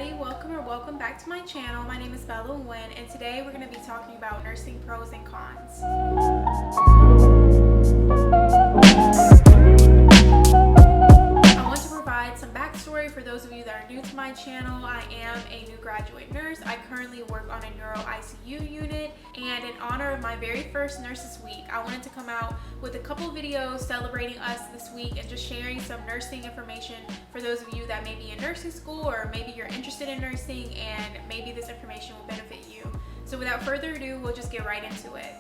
everybody, welcome back to my channel. My name is Nguyen, and today we're going to be talking about nursing pros and cons. I want to provide some backstory for those of you that are new to my channel. I am a new graduate nurse. I currently work on a neuro ICU unit, and in honor of my very first Nurses Week, I wanted to come out with a couple videos celebrating us this week and just sharing some nursing information for those of you that may be in nursing school, or maybe you're interested in nursing and maybe this information will benefit you. So without further ado, we'll just get right into it.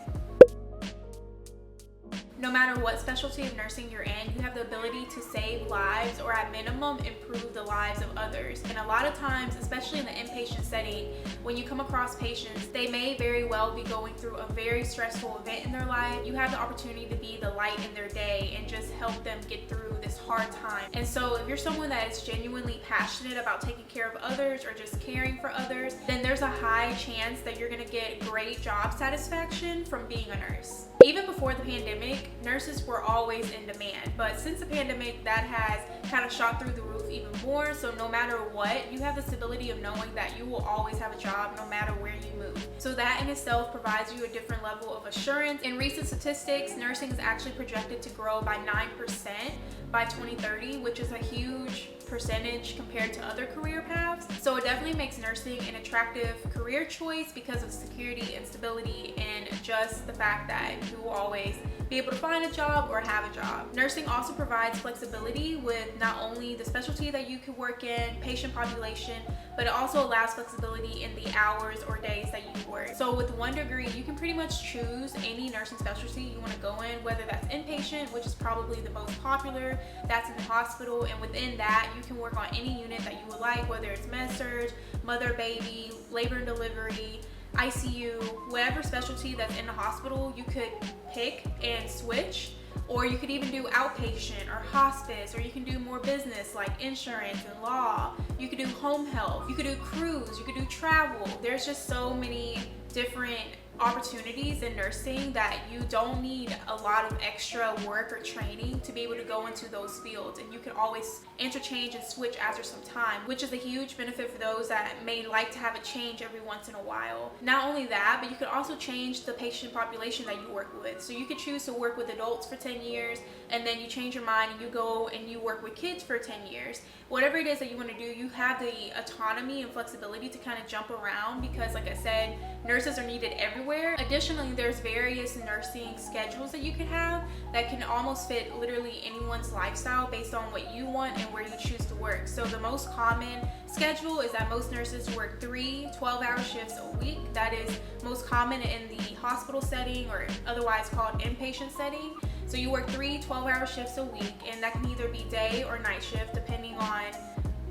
No matter what specialty of nursing you're in, you have the ability to save lives or at minimum improve the lives of others. And a lot of times, especially in the inpatient setting, when you come across patients, they may very well be going through a very stressful event in their life. You have the opportunity to be the light in their day and just help them get through this hard time. And so if you're someone that is genuinely passionate about taking care of others or just caring for others, then there's a high chance that you're gonna get great job satisfaction from being a nurse. Even before the pandemic, nurses were always in demand, but since the pandemic, that has kind of shot through the roof even more. So no matter what, you have the stability of knowing that you will always have a job no matter where you move. So that in itself provides you a different level of assurance. In recent statistics, nursing is actually projected to grow by 9% by 2030, which is a huge percentage compared to other career paths. So it definitely makes nursing an attractive career choice because of security and stability, and just the fact that you will always be able to find a job or have a job. Nursing also provides flexibility with not only the specialty that you can work in, patient population, but it also allows flexibility in the hours or days that you work. So with 1 degree, you can pretty much choose any nursing specialty you want to go in, whether that's inpatient, which is probably the most popular, that's in the hospital, and within that, you can work on any unit that you would like, whether it's med-surg, mother-baby, labor and delivery, ICU, whatever specialty that's in the hospital, you could pick and switch. Or you could even do outpatient or hospice, or you can do more business like insurance and law. You could do home health, you could do cruise, you could do travel. There's just so many different opportunities in nursing that you don't need a lot of extra work or training to be able to go into those fields, and you can always interchange and switch after some time, which is a huge benefit for those that may like to have a change every once in a while. Not only that, but you can also change the patient population that you work with. So you could choose to work with adults for 10 years, and then you change your mind and you go and you work with kids for 10 years. Whatever it is that you want to do, you have the autonomy and flexibility to kind of jump around, because like I said, nurses are needed everywhere. Additionally, there's various nursing schedules that you can have that can almost fit literally anyone's lifestyle based on what you want and where you choose to work. So the most common schedule is that most nurses work 3 12-hour shifts a week. That is most common in the hospital setting, or otherwise called inpatient setting. So you work 3 12-hour shifts a week, and that can either be day or night shift depending on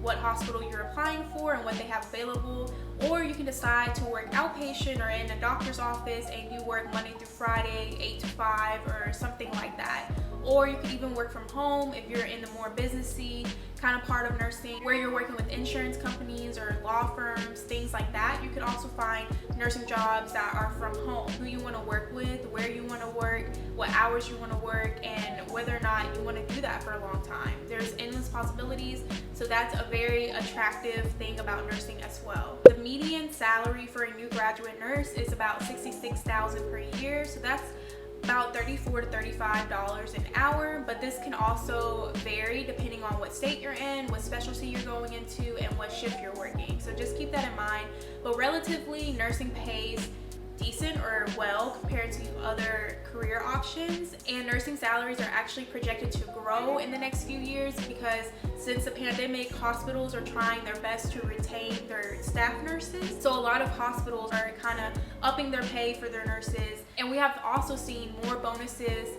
what hospital you're applying for and what they have available. Or you can decide to work outpatient or in a doctor's office and you work Monday through Friday, 8 to 5 or something like that. Or you could even work from home if you're in the more businessy kind of part of nursing, where you're working with insurance companies or law firms, things like that. You could also find nursing jobs that are from home, who you want to work with, where you want to work, what hours you want to work, and whether or not you want to do that for a long time. There's endless possibilities, so that's a very attractive thing about nursing as well. The median salary for a new graduate nurse is about $66,000 per year, so that's about $34 to $35 an hour, but this can also vary depending on what state you're in, what specialty you're going into, and what shift you're working. So just keep that in mind. But relatively, nursing pays decent or well compared to other career options, and nursing salaries are actually projected to grow in the next few years, because since the pandemic, hospitals are trying their best to retain their staff nurses. So a lot of hospitals are kind of upping their pay for their nurses, and we have also seen more bonuses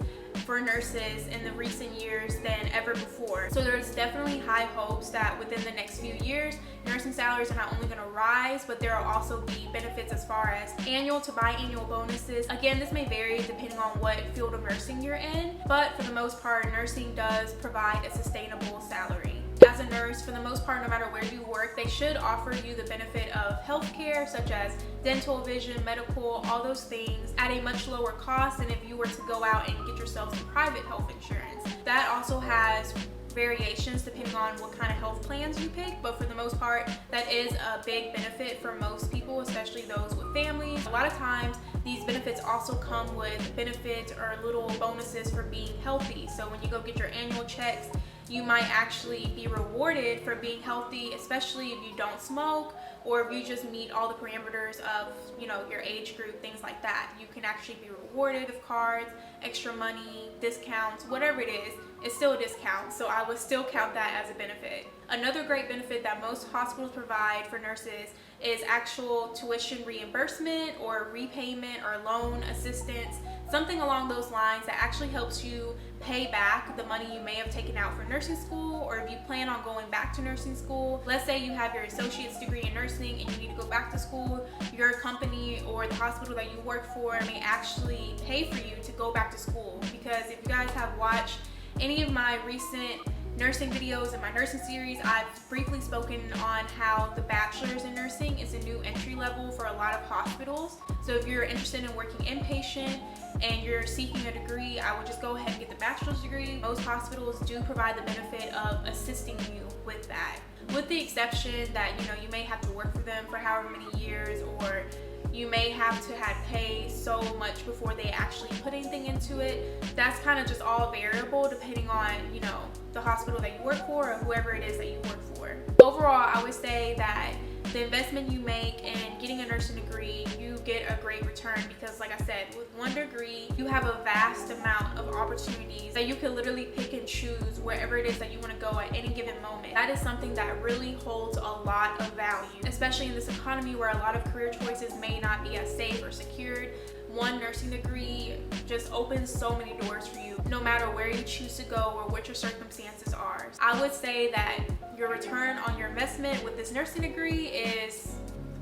for nurses in the recent years than ever before. So there's definitely high hopes that within the next few years, nursing salaries are not only going to rise, but there will also be benefits as far as annual to biannual bonuses. Again, this may vary depending on what field of nursing you're in, but for the most part, nursing does provide a sustainable salary. As a nurse, for the most part, no matter where you work, they should offer you the benefit of healthcare, such as dental, vision, medical, all those things at a much lower cost than if you were to go out and get yourself some private health insurance. That also has variations depending on what kind of health plans you pick, but for the most part, that is a big benefit for most people, especially those with families. A lot of times, these benefits also come with benefits or little bonuses for being healthy. So when you go get your annual checks, you might actually be rewarded for being healthy, especially if you don't smoke or if you just meet all the parameters of, you know, your age group, things like that. You can actually be rewarded with cards, extra money, discounts, whatever it is. It's still a discount, so I would still count that as a benefit. Another great benefit that most hospitals provide for nurses is actual tuition reimbursement or repayment or loan assistance, something along those lines that actually helps you pay back the money you may have taken out for nursing school, or if you plan on going back to nursing school. Let's say you have your associate's degree in nursing and you need to go back to school, your company or the hospital that you work for may actually pay for you to go back to school. Because if you guys have watched any of my recent nursing videos in my nursing series, I've briefly spoken on how the bachelor's in nursing is a new entry level for a lot of hospitals. So if you're interested in working inpatient and you're seeking a degree, I would just go ahead and get the bachelor's degree. Most hospitals do provide the benefit of assisting you with that, with the exception that, you know, you may have to work for them for however many years, or you may have to have paid so much before they actually put anything into it. That's kind of just all variable depending on, you know, the hospital that you work for or whoever it is that you work for. Overall, I would say that the investment you make in getting a nursing degree, you get a great return because, like I said, with one degree, you have a vast amount of opportunities that you can literally pick and choose wherever it is that you want to go at any given moment. That is something that really holds a lot of value, especially in this economy where a lot of career choices may not be as safe or secured. One nursing degree just opens so many doors for you, no matter where you choose to go or what your circumstances are. I would say that your return on your investment with this nursing degree is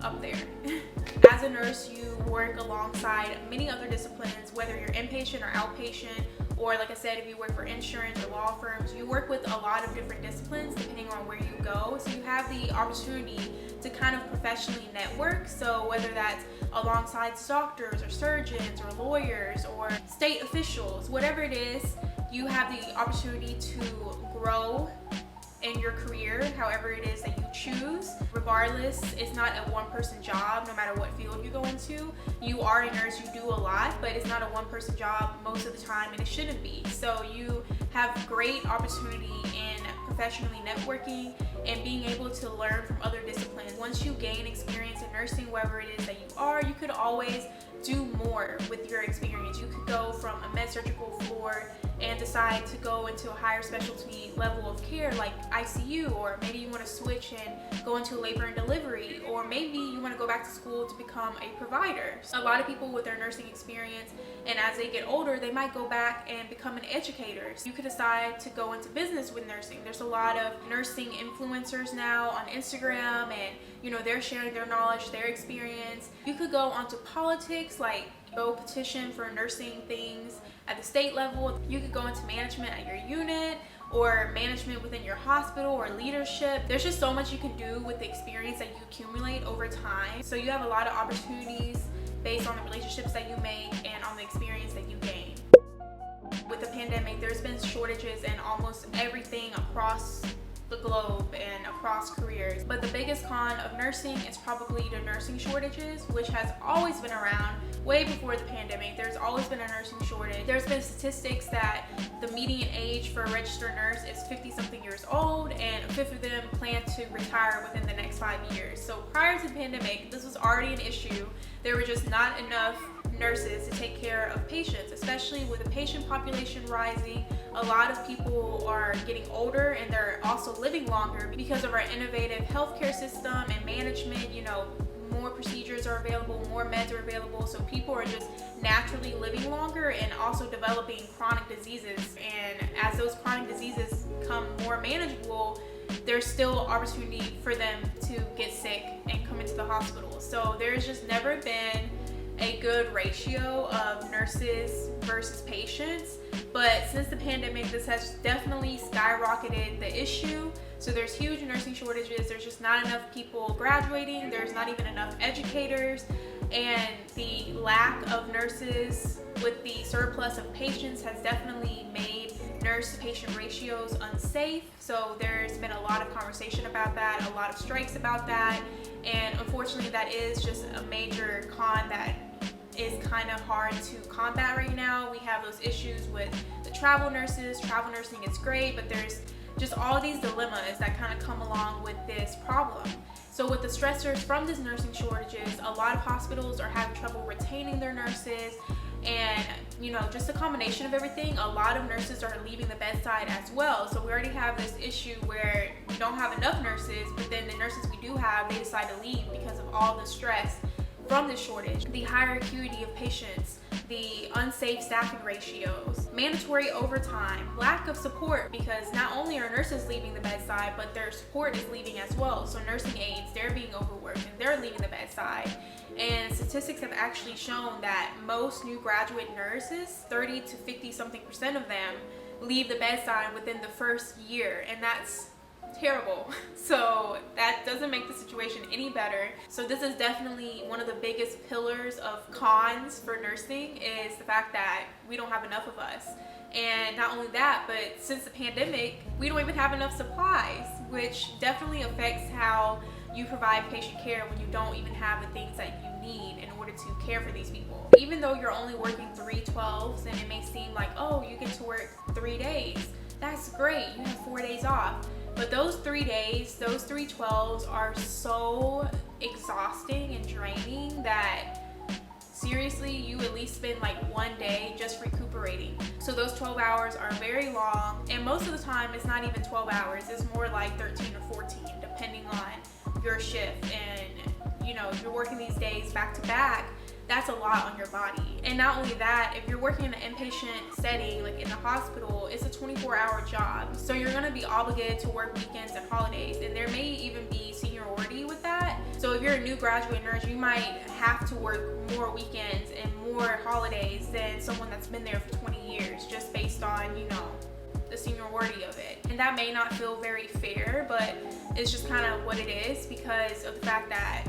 up there. As a nurse, you work alongside many other disciplines, whether you're inpatient or outpatient, or like I said, if you work for insurance or law firms, you work with a lot of different disciplines depending on where you go. So you have the opportunity to kind of professionally network. So whether that's alongside doctors or surgeons or lawyers or state officials, whatever it is, you have the opportunity to grow in your career, however it is that you choose. Regardless, it's not a one-person job no matter what field you go into. You are a nurse, you do a lot, but it's not a one-person job most of the time, and it shouldn't be. So you have great opportunity in professionally networking and being able to learn from other disciplines. Once you gain experience in nursing, wherever it is that you are, you could always do more with your experience. You could go from a med surgical floor and decide to go into a higher specialty level of care like ICU, or maybe you want to switch and go into labor and delivery, or maybe you want to go back to school to become a provider. So a lot of people with their nursing experience, and as they get older, they might go back and become an educator. So you could decide to go into business with nursing. There's a lot of nursing influencers now on Instagram, and you know, they're sharing their knowledge, their experience. You could go onto politics, like go petition for nursing things at the state level. You could go into management at your unit, or management within your hospital, or leadership. There's just so much you can do with the experience that you accumulate over time. So you have a lot of opportunities based on the relationships that you make and on the experience that you gain. With the pandemic, there's been shortages in almost everything across the globe and across careers. But the biggest con of nursing is probably the nursing shortages, which has always been around way before the pandemic. There's always been a nursing shortage. There's been statistics that the median age for a registered nurse is 50-something years old, and a fifth of them plan to retire within the next 5 years. So prior to the pandemic, this was already an issue. There were just not enough nurses to take care of patients, especially with the patient population rising. A lot of people are getting older and they're also living longer because of our innovative healthcare system and management. You know, more procedures are available, more meds are available, so people are just naturally living longer and also developing chronic diseases. And as those chronic diseases become more manageable, there's still opportunity for them to get sick and come into the hospital. So there's just never been a good ratio of nurses versus patients. But since the pandemic, this has definitely skyrocketed the issue. So there's huge nursing shortages. There's just not enough people graduating. There's not even enough educators. And the lack of nurses with the surplus of patients has definitely made nurse-patient ratios unsafe. So there's been a lot of conversation about that, a lot of strikes about that, and unfortunately that is just a major con that is kind of hard to combat right now. We have those issues with the travel nurses. Travel nursing is great, but there's just all these dilemmas that kind of come along with this problem. So with the stressors from these nursing shortages, a lot of hospitals are having trouble retaining their nurses, and just a combination of everything, a lot of nurses are leaving the bedside as well. So we already have this issue where we don't have enough nurses, but then the nurses we do have, they decide to leave because of all the stress from the shortage, the higher acuity of patients, the unsafe staffing ratios, mandatory overtime, lack of support, because not only are nurses leaving the bedside, but their support is leaving as well. So nursing aides, they're being overworked and they're leaving the bedside. And statistics have actually shown that most new graduate nurses, 30 to 50 something % of them, leave the bedside within the first year, and that's terrible. So that doesn't make the situation any better. So this is definitely one of the biggest pillars of cons for nursing, is the fact that we don't have enough of us. And not only that, but since the pandemic, we don't even have enough supplies, which definitely affects how you provide patient care when you don't even have the things that you need in order to care for these people. Even though you're only working 3 12s, and it may seem like, oh, you get to work 3 days, that's great, you have 4 days off. But those 3 days, those 3 12s are so exhausting and draining that seriously, you at least spend like 1 day just recuperating. So those 12 hours are very long, and most of the time it's not even 12 hours, it's more like 13 or 14 depending on your shift. And if you're working these days back to back, that's a lot on your body. And not only that, if you're working in an inpatient setting, like in the hospital, it's a 24-hour job. So you're gonna be obligated to work weekends and holidays, and there may even be seniority with that. So if you're a new graduate nurse, you might have to work more weekends and more holidays than someone that's been there for 20 years, just based on, the seniority of it. And that may not feel very fair, but it's just kind of what it is because of the fact that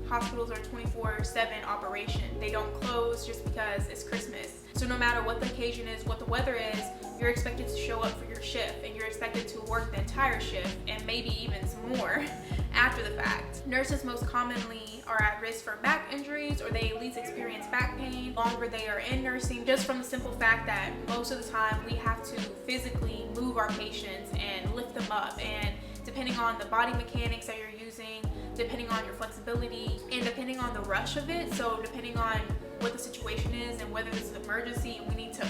hospitals are 24/7 operation. They don't close just because it's Christmas. So no matter what the occasion is, what the weather is, you're expected to show up for your shift, and you're expected to work the entire shift and maybe even some more after the fact. Nurses most commonly are at risk for back injuries, or they at least experience back pain longer they are in nursing, just from the simple fact that most of the time we have to physically move our patients and lift them up, and depending on the body mechanics that you're using, depending on your flexibility, and depending on the rush of it, so depending on what the situation is and whether it's an emergency and we need to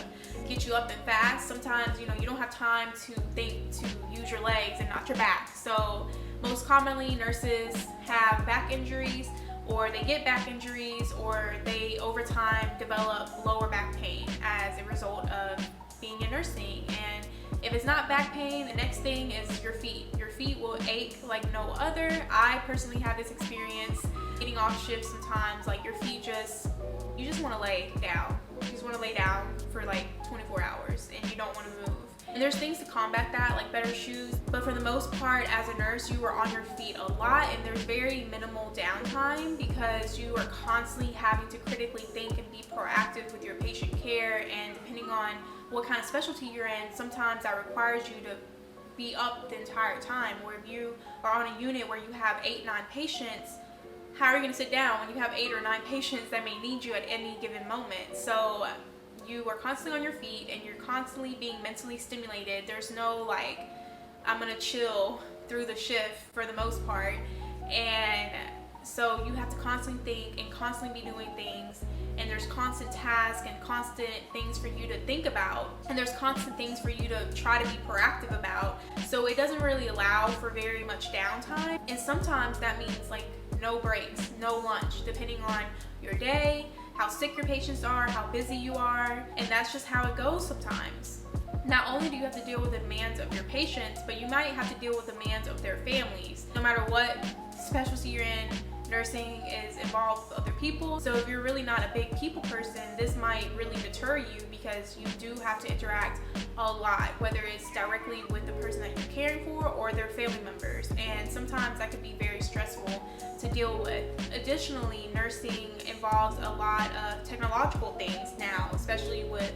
get you up and fast, sometimes you don't have time to think to use your legs and not your back. So most commonly nurses have back injuries, or they get back injuries, or they over time develop lower back pain as a result of being in nursing. And if it's not back pain, the next thing is your feet. Your feet will ache like no other. I personally had this experience getting off shift sometimes, like your feet you just want to lay down. You just want to lay down for like 24 hours and you don't want to move. And there's things to combat that, like better shoes, but for the most part as a nurse, you are on your feet a lot, and there's very minimal downtime because you are constantly having to critically think and be proactive with your patient care. And depending on what kind of specialty you're in, sometimes that requires you to be up the entire time. Or if you are on a unit where you have 8, 9 patients, how are you going to sit down when you have 8 or 9 patients that may need you at any given moment? So you are constantly on your feet and you're constantly being mentally stimulated. There's no like, I'm going to chill through the shift for the most part. And so you have to constantly think and constantly be doing things. And there's constant tasks and constant things for you to think about. And there's constant things for you to try to be proactive about. So it doesn't really allow for very much downtime. And sometimes that means like no breaks, no lunch, depending on your day, how sick your patients are, how busy you are. And that's just how it goes sometimes. Not only do you have to deal with the demands of your patients, but you might have to deal with the demands of their families. No matter what specialty you're in, nursing is involved with other people. So if you're really not a big people person, this might really deter you because you do have to interact a lot, whether it's directly with the person that you're caring for or their family members. And sometimes that could be very stressful to deal with. Additionally, nursing involves a lot of technological things now, especially with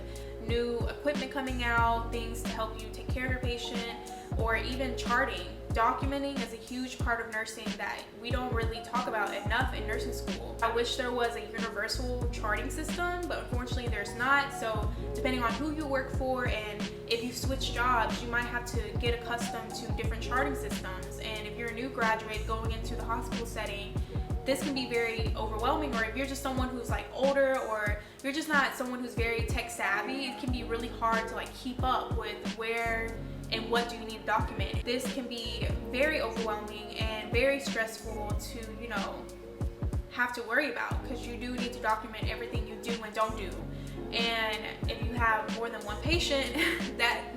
new equipment coming out, things to help you take care of your patient, or even charting. Documenting is a huge part of nursing that we don't really talk about enough in nursing school. I wish there was a universal charting system, but unfortunately there's not. So depending on who you work for and if you switch jobs, you might have to get accustomed to different charting systems. And if you're a new graduate going into the hospital setting, this can be very overwhelming. Or if you're just someone who's like older, or you're just not someone who's very tech savvy, it can be really hard to like keep up with where and what do you need to document. This can be very overwhelming and very stressful to, you know, have to worry about, because you do need to document everything you do and don't do. And if you have more than one patient,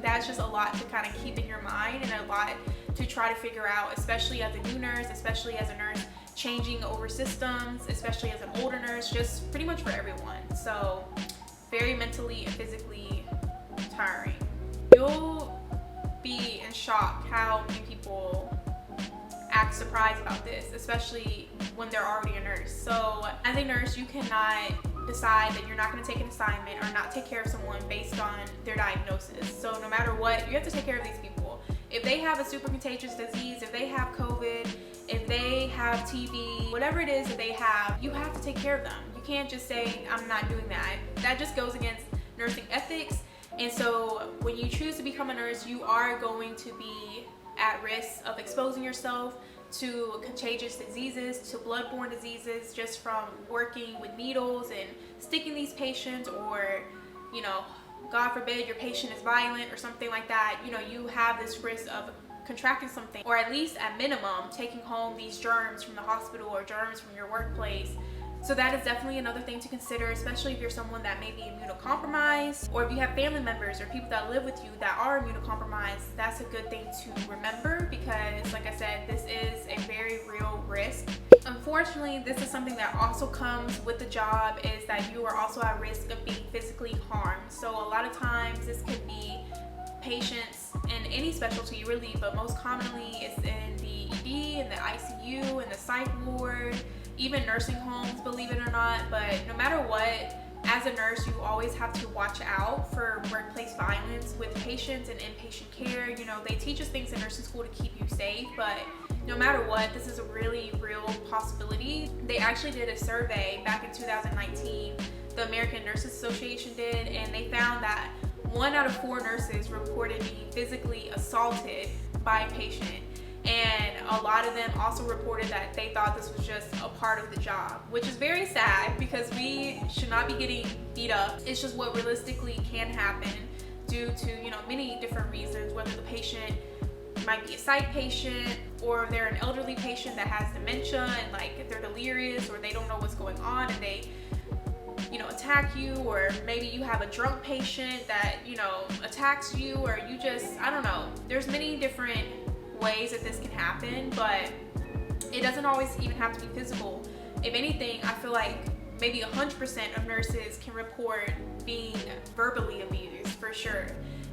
that's just a lot to kind of keep in your mind, and a lot to try to figure out, especially as a new nurse, especially as a nurse changing over systems, especially as an older nurse, just pretty much for everyone. So very mentally and physically tiring. You'll be in shock how many people act surprised about this, especially when they're already a nurse. So as a nurse, you cannot decide that you're not going to take an assignment or not take care of someone based on their diagnosis. So no matter what, you have to take care of these people. If they have a super contagious disease, if they have COVID, if they have TB, whatever it is that they have, you have to take care of them. You can't just say, I'm not doing that. That just goes against nursing ethics. And so when you choose to become a nurse, you are going to be at risk of exposing yourself to contagious diseases, to bloodborne diseases, just from working with needles and sticking these patients, or, you know, God forbid your patient is violent or something like that. You know, you have this risk of contracting something, or at least at minimum taking home these germs from the hospital or germs from your workplace. So that is definitely another thing to consider, especially if you're someone that may be immunocompromised, or if you have family members or people that live with you that are immunocompromised. That's a good thing to remember, because like I said, this is a very real risk. Unfortunately, this is something that also comes with the job, is that you are also at risk of being physically harmed. So a lot of times this could be patients in any specialty really, but most commonly it's in the ED, in the ICU, in the psych ward, even nursing homes, believe it or not. But no matter what, as a nurse, you always have to watch out for workplace violence with patients and inpatient care. You know, they teach us things in nursing school to keep you safe, but no matter what, this is a really real possibility. They actually did a survey back in 2019, the American Nurses Association did, and they found that 1 out of 4 nurses reported being physically assaulted by a patient. And a lot of them also reported that they thought this was just a part of the job, which is very sad, because we should not be getting beat up. It's just what realistically can happen due to, you know, many different reasons, whether the patient might be a psych patient, or they're an elderly patient that has dementia, and like if they're delirious or they don't know what's going on and they, you know, attack you, or maybe you have a drunk patient that, you know, attacks you, or you just, I don't know. There's many different ways that this can happen, but it doesn't always even have to be physical. If anything, I feel like maybe 100% of nurses can report being verbally abused, for sure.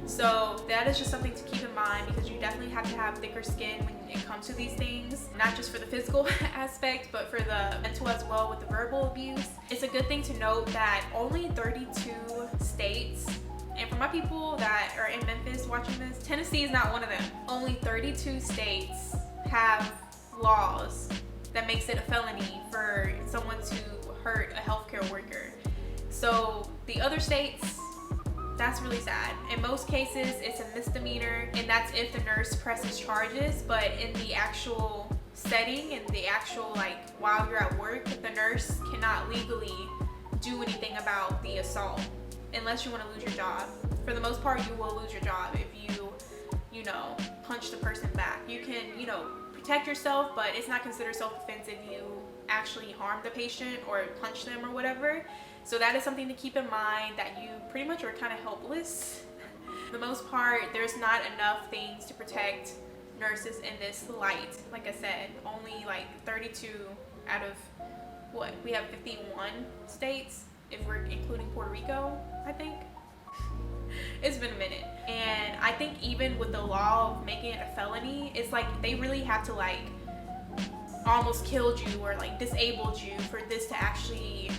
So that is just something to keep in mind, because you definitely have to have thicker skin when it comes to these things, not just for the physical aspect, but for the mental as well with the verbal abuse. It's a good thing to note that only 32 states, and for my people that are in Memphis watching this, Tennessee is not one of them. Only 32 states have laws that makes it a felony for someone to hurt a healthcare worker. So the other states, that's really sad. In most cases, it's a misdemeanor, and that's if the nurse presses charges. But in the actual setting, and the actual, like, while you're at work, the nurse cannot legally do anything about the assault unless you want to lose your job. For the most part, you will lose your job if you know, punch the person back. You can, you know, protect yourself, but it's not considered self-defense if you actually harm the patient or punch them or whatever. So that is something to keep in mind, that you pretty much are kind of helpless. For the most part, there's not enough things to protect nurses in this light. Like I said, only like 32 out of what? We have 51 states, if we're including Puerto Rico, I think. It's been a minute. And I think even with the law of making it a felony, it's like they really have to like almost killed you or like disabled you for this to actually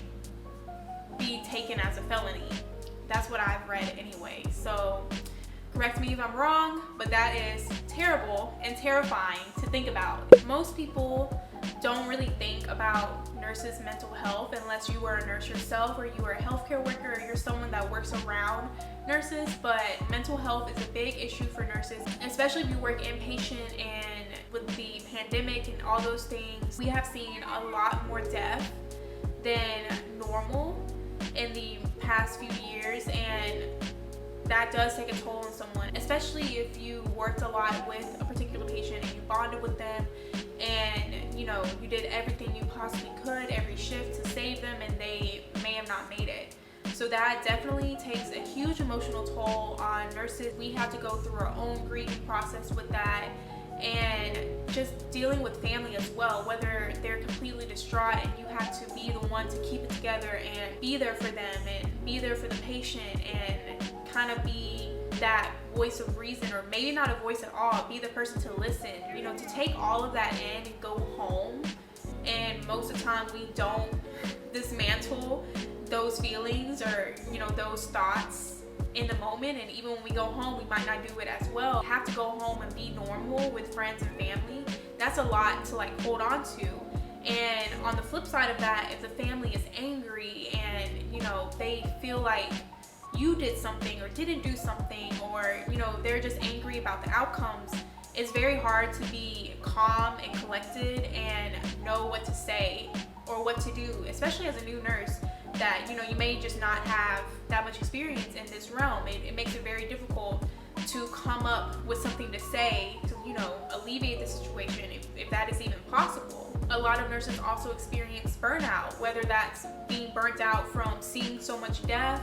be taken as a felony. That's what I've read anyway. So correct me if I'm wrong, but that is terrible and terrifying to think about. Most people don't really think about nurses' mental health unless you are a nurse yourself, or you are a healthcare worker, or you're someone that works around nurses. But mental health is a big issue for nurses, especially if you work inpatient, and with the pandemic and all those things, we have seen a lot more death than normal in the past few years, and that does take a toll on someone, especially if you worked a lot with a particular patient and you bonded with them, and you know, you did everything you possibly could every shift to save them, and they may have not made it. So that definitely takes a huge emotional toll on nurses. We have to go through our own grieving process with that, and just dealing with family as well, whether they're completely distraught and you have to be the one to keep it together and be there for them and be there for the patient and kind of be that voice of reason, or maybe not a voice at all, be the person to listen, you know, to take all of that in and go home. And most of the time we don't dismantle those feelings or, you know, those thoughts in the moment, and even when we go home we might not do it as well. Have to go home and be normal with friends and family. That's a lot to like hold on to. And on the flip side of that, if the family is angry and, you know, they feel like you did something or didn't do something, or, you know, they're just angry about the outcomes, it's very hard to be calm and collected and know what to say or what to do, especially as a new nurse that, you know, you may just not have that much experience in this realm. It makes it very difficult to come up with something to say to, you know, alleviate the situation, if that is even possible. A lot of nurses also experience burnout, whether that's being burnt out from seeing so much death,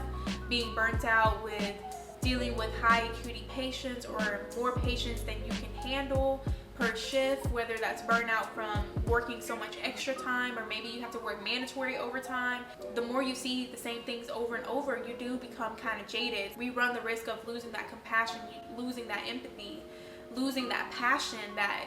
being burnt out with dealing with high acuity patients or more patients than you can handle per shift, whether that's burnout from working so much extra time, or maybe you have to work mandatory overtime. The more you see the same things over and over, you do become kind of jaded. We run the risk of losing that compassion, losing that empathy, losing that passion that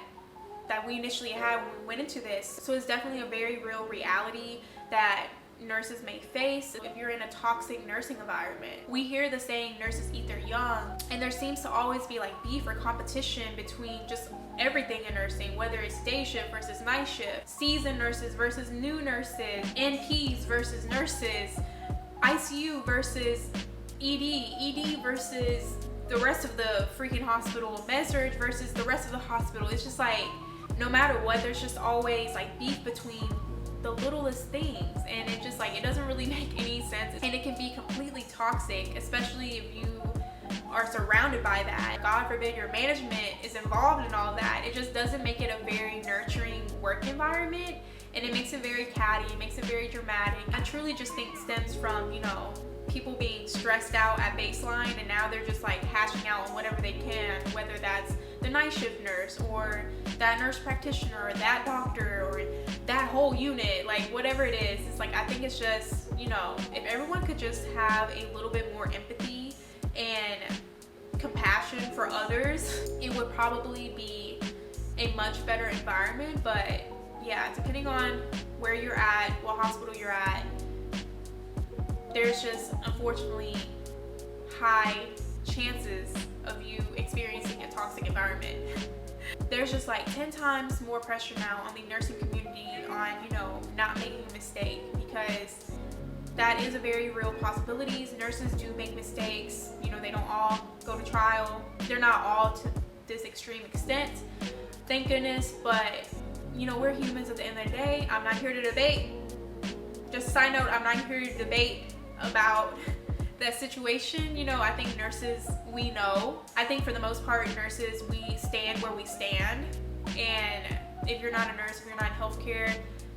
we initially had when we went into this. So it's definitely a very real reality that nurses may face if you're in a toxic nursing environment. We hear the saying nurses eat their young, and there seems to always be like beef or competition between just everything in nursing, whether it's day shift versus night shift, seasoned nurses versus new nurses, NPs versus nurses, ICU versus ED versus the rest of the freaking hospital, med-surg versus the rest of the hospital. It's just like, no matter what, there's just always like beef between the littlest things, and it just like, it doesn't really make any sense, and it can be completely toxic, especially if you are surrounded by that. God forbid your management is involved in all that. It just doesn't make it a very nurturing work environment, and it makes it very catty, it makes it very dramatic. I truly just think it stems from, you know, people being stressed out at baseline, and now they're just like hashing out on whatever they can, whether that's the night shift nurse or that nurse practitioner or that doctor or that whole unit, like whatever it is. It's like, I think it's just, you know, if everyone could just have a little bit more empathy and compassion for others, it would probably be a much better environment. But yeah, depending on where you're at, what hospital you're at, there's just unfortunately high chances of you experiencing a toxic environment. There's just like 10 times more pressure now on the nursing community on, you know, not making a mistake, because that is a very real possibility. Nurses do make mistakes. You know, they don't all go to trial. They're not all to this extreme extent, thank goodness. But, you know, we're humans at the end of the day. I'm not here to debate. Just a side note, I'm not here to debate about that situation. You know, I think nurses, we know. I think for the most part, nurses, we stand where we stand. And if you're not a nurse, if you're not in healthcare,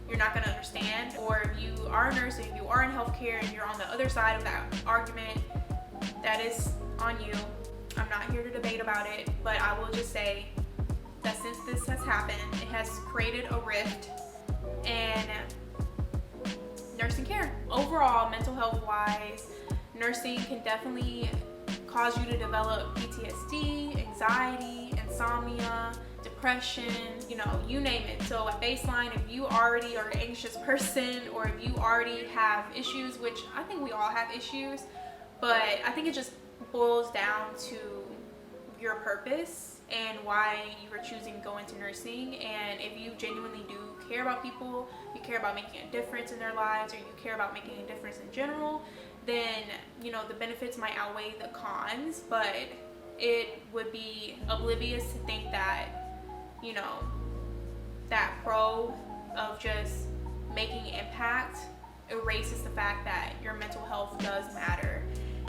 you're not gonna understand. Or if you are a nurse and you are in healthcare and you're on the other side of that argument, that is on you. I'm not here to debate about it, but I will just say that since this has happened, it has created a rift in nursing care. Overall, mental health wise, nursing can definitely cause you to develop PTSD, anxiety, insomnia, depression, you know, you name it. So at baseline, if you already are an anxious person, or if you already have issues, which I think we all have issues, but I think it just boils down to your purpose and why you are choosing to go into nursing. And if you genuinely do care about people, you care about making a difference in their lives, or you care about making a difference in general, then, you know, the benefits might outweigh the cons. But it would be oblivious to think that, you know, that pro of just making impact erases the fact that your mental health does matter.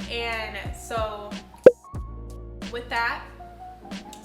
And so with that,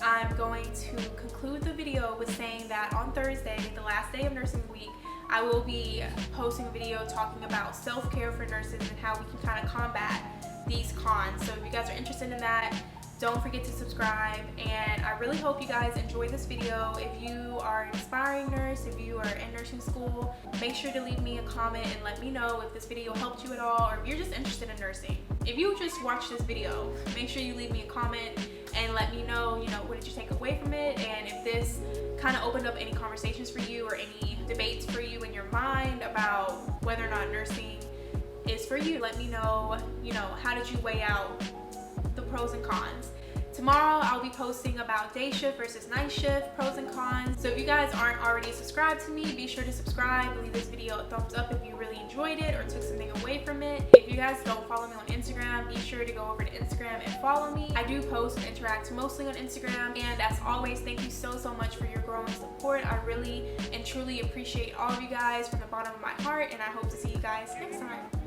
I'm going to conclude the video with saying that on Thursday, the last day of nursing week, I will be posting a video talking about self-care for nurses and how we can kind of combat these cons. So if you guys are interested in that, don't forget to subscribe, and I really hope you guys enjoy this video. If you are an aspiring nurse, if you are in nursing school, make sure to leave me a comment and let me know if this video helped you at all, or if you're just interested in nursing. If you just watched this video, make sure you leave me a comment and let me know, you know, what did you take away from it, and if this kind of opened up any conversations for you or any debates for you in your mind about whether or not nursing is for you. Let me know, you know, how did you weigh out the pros and cons. Tomorrow I'll be posting about day shift versus night shift, pros and cons. So if you guys aren't already subscribed to me, be sure to subscribe. Leave this video a thumbs up if you really enjoyed it or took something away from it. If you guys don't follow me on Instagram, be sure to go over to Instagram and follow me. I do post and interact mostly on Instagram. And as always, thank you so much for your growing support. I really and truly appreciate all of you guys from the bottom of my heart, and I hope to see you guys next time.